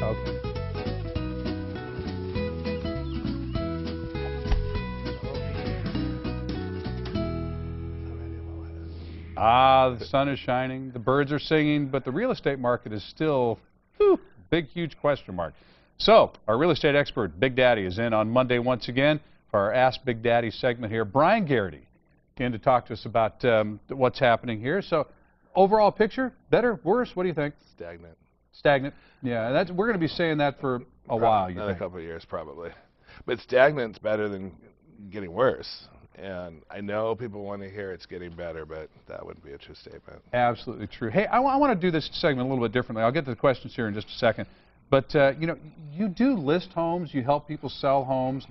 Okay. Ah, the sun is shining, the birds are singing, but the real estate market is still, whew, big, huge question mark. So, our real estate expert, Big Daddy, is in on Monday once again for our Ask Big Daddy segment here. Bryan Garrity came to talk to us about what's happening here. So, overall picture, better, worse, what do you think? Stagnant. Stagnant. Yeah, we're going to be saying that for a while, you Another think? couple of years, probably. But stagnant's better than getting worse. And I know people want to hear it's getting better, but that wouldn't be a true statement. Absolutely true. Hey, I want to do this segment a little bit differently. I'll get to the questions here in just a second. But, you know, you do list homes. You help people sell homes.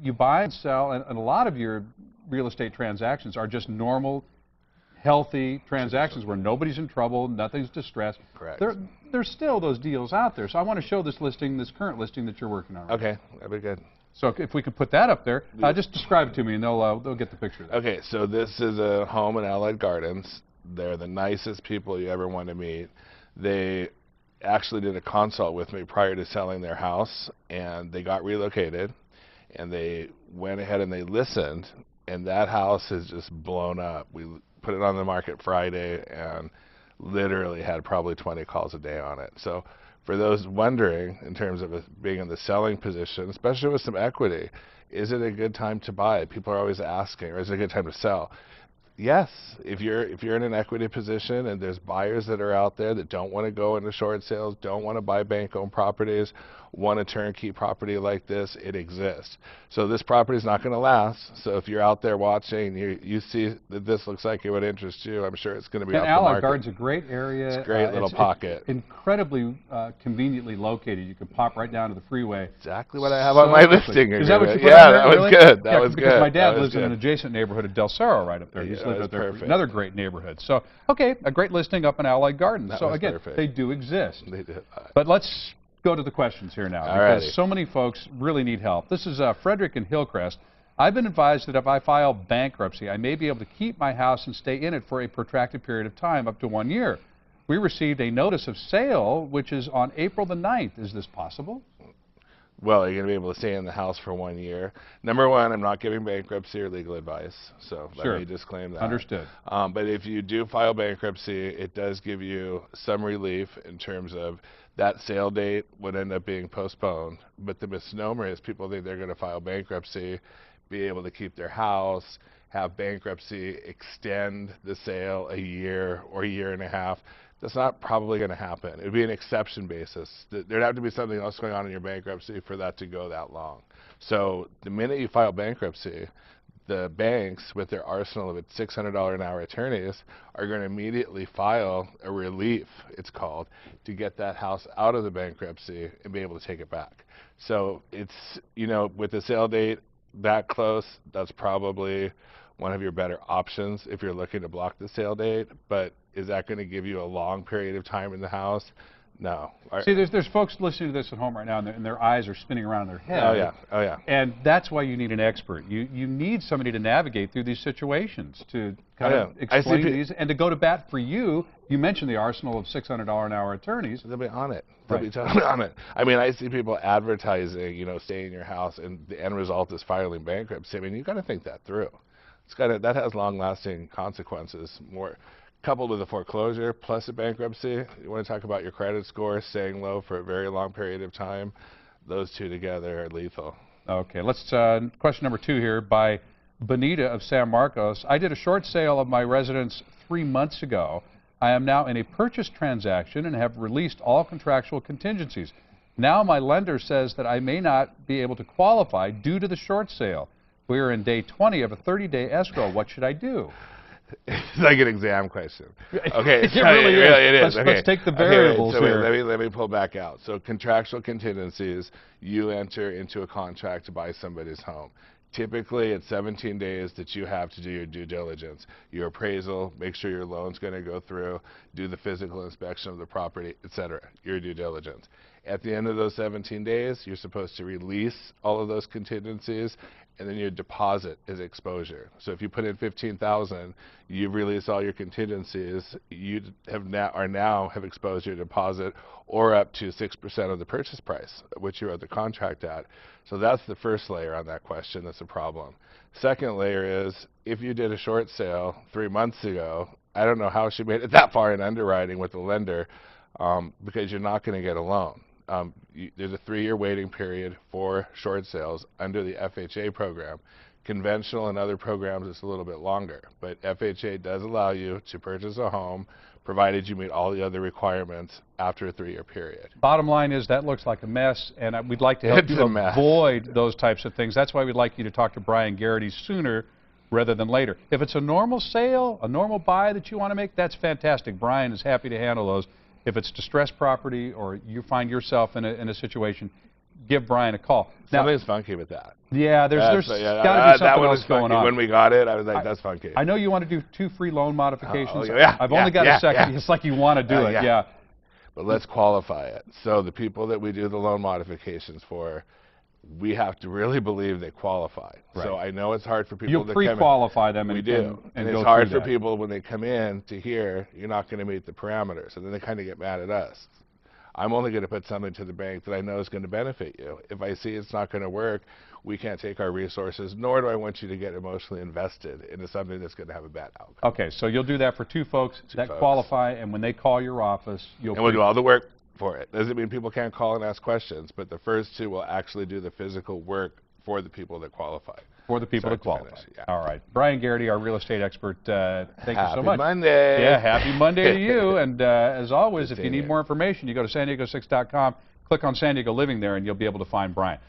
You buy and sell. And a lot of your real estate transactions are just normal, healthy transactions where nobody's in trouble, nothing's distressed. Correct. There's still those deals out there. So I want to show this listing, this current listing that you're working on. Okay, that'd be good. So if we could put that up there, just describe it to me, and they'll get the picture of that. Okay, so this is a home in Allied Gardens. They're the nicest people you ever want to meet. They actually did a consult with me prior to selling their house, and they got relocated, and they went ahead and they listened, and that house has just blown up. We put it on the market Friday and literally had probably 20 calls a day on it. So for those wondering, in terms of being in the selling position, especially with some equity, is it a good time to buy? People are always asking, or is it a good time to sell? Yes, if you're in an equity position and there's buyers that are out there that don't want to go into short sales, don't want to buy bank-owned properties, want a turnkey property like this, it exists. So this property is not going to last. So if you're out there watching, you see that this looks like it would interest you, I'm sure it's going to be off the market. Allied Gardens is a great area. It's a great little pocket. It's incredibly conveniently located. You can pop right down to the freeway. Exactly what I have on my listing. Is that what you put Yeah, on there, that was really? good. That was because good. my dad lives in an adjacent neighborhood of Del Cerro right up there. He's lived up there. Another great neighborhood. So, okay, a great listing up in Allied Gardens. So again, perfect. they do exist. They do. But let's go to the questions here now, because so many folks really need help. This is Frederick in Hillcrest. I've been advised that if I file bankruptcy, I may be able to keep my house and stay in it for a protracted period of time, up to 1 year. We received a notice of sale, which is on April the 9th. Is this possible? Well, you're going to be able to stay in the house for 1 year. Number one, I'm not giving bankruptcy or legal advice, so let me disclaim that. Understood. But if you do file bankruptcy, it does give you some relief in terms of that sale date would end up being postponed. But the misnomer is people think they're going to file bankruptcy, be able to keep their house, have bankruptcy extend the sale a year or a year and a half. That's not probably going to happen. It would be an exception basis. There'd have to be something else going on in your bankruptcy for that to go that long. So the minute you file bankruptcy, the banks, with their arsenal of its $600 an hour attorneys, are going to immediately file a relief, it's called, to get that house out of the bankruptcy and be able to take it back. So it's, you know, with the sale date that close, that's probably one of your better options if you're looking to block the sale date. But is that going to give you a long period of time in the house? No. See, there's folks listening to this at home right now, and their eyes are spinning around in their head. Oh, yeah. Oh, yeah. And that's why you need an expert. You need somebody to navigate through these situations, to kind of explain these, and to go to bat for you. You mentioned the arsenal of $600 an hour attorneys. They'll be on it. They'll be totally on it. I mean, I see people advertising, you know, stay in your house, and the end result is filing bankruptcy. I mean, you've got to think that through. That has long-lasting consequences. More coupled with a foreclosure plus a bankruptcy. You want to talk about your credit score staying low for a very long period of time. Those two together are lethal. Okay, let's question number 2 here by Benita of San Marcos. I did a short sale of my residence 3 months ago. I am now in a purchase transaction and have released all contractual contingencies. Now my lender says that I may not be able to qualify due to the short sale. We are in day 20 of a 30-day escrow. What should I do? It's like an exam question. Okay, it really is. Okay. Let's take the variables here. Let me pull back out. So contractual contingencies, you enter into a contract to buy somebody's home. Typically, it's 17 days that you have to do your due diligence, your appraisal, make sure your loan's going to go through, do the physical inspection of the property, etc., your due diligence. At the end of those 17 days, you're supposed to release all of those contingencies and then your deposit is exposure. So if you put in $15,000, you've released all your contingencies. You have exposed your deposit, or up to 6% of the purchase price, which you wrote the contract at. So that's the first layer on that question. That's a problem. Second layer is, if you did a short sale 3 months ago, I don't know how she made it that far in underwriting with the lender, because you're not going to get a loan. There's a 3-year waiting period for short sales under the FHA program. Conventional and other programs, it's a little bit longer, but FHA does allow you to purchase a home provided you meet all the other requirements after a 3-year period. Bottom line is that looks like a mess, and we'd like to help you avoid those types of things. That's why we'd like you to talk to Bryan Garrity sooner rather than later. If it's a normal sale, a normal buy that you want to make, that's fantastic. Bryan is happy to handle those. If it's distressed property or you find yourself in a situation, give Bryan a call. Now, something's funky with that. Yeah, there's got to be something else going on. When we got it, I was like, that's funky. I know you want to do 2 free loan modifications. Yeah, I've only got a second. It's like you want to do it. Yeah. But let's qualify it. So the people that we do the loan modifications for, we have to really believe they qualify. Right. So I know it's hard for people to pre-qualify them. We do. And it's hard for people when they come in to hear you're not going to meet the parameters. And then they kind of get mad at us. I'm only going to put something to the bank that I know is going to benefit you. If I see it's not going to work, we can't take our resources, nor do I want you to get emotionally invested into something that's going to have a bad outcome. Okay, so you'll do that for 2 folks that qualify, and when they call your office, we'll do all the work for it. Doesn't mean people can't call and ask questions, but the first 2 will actually do the physical work for the people that qualify. For the people that qualify. All right. Bryan Garrity, our real estate expert, thank you so much. Happy Monday. Yeah, happy Monday to you. And as always, if you need more information, you go to san diego6.com, click on San Diego Living there, and you'll be able to find Bryan.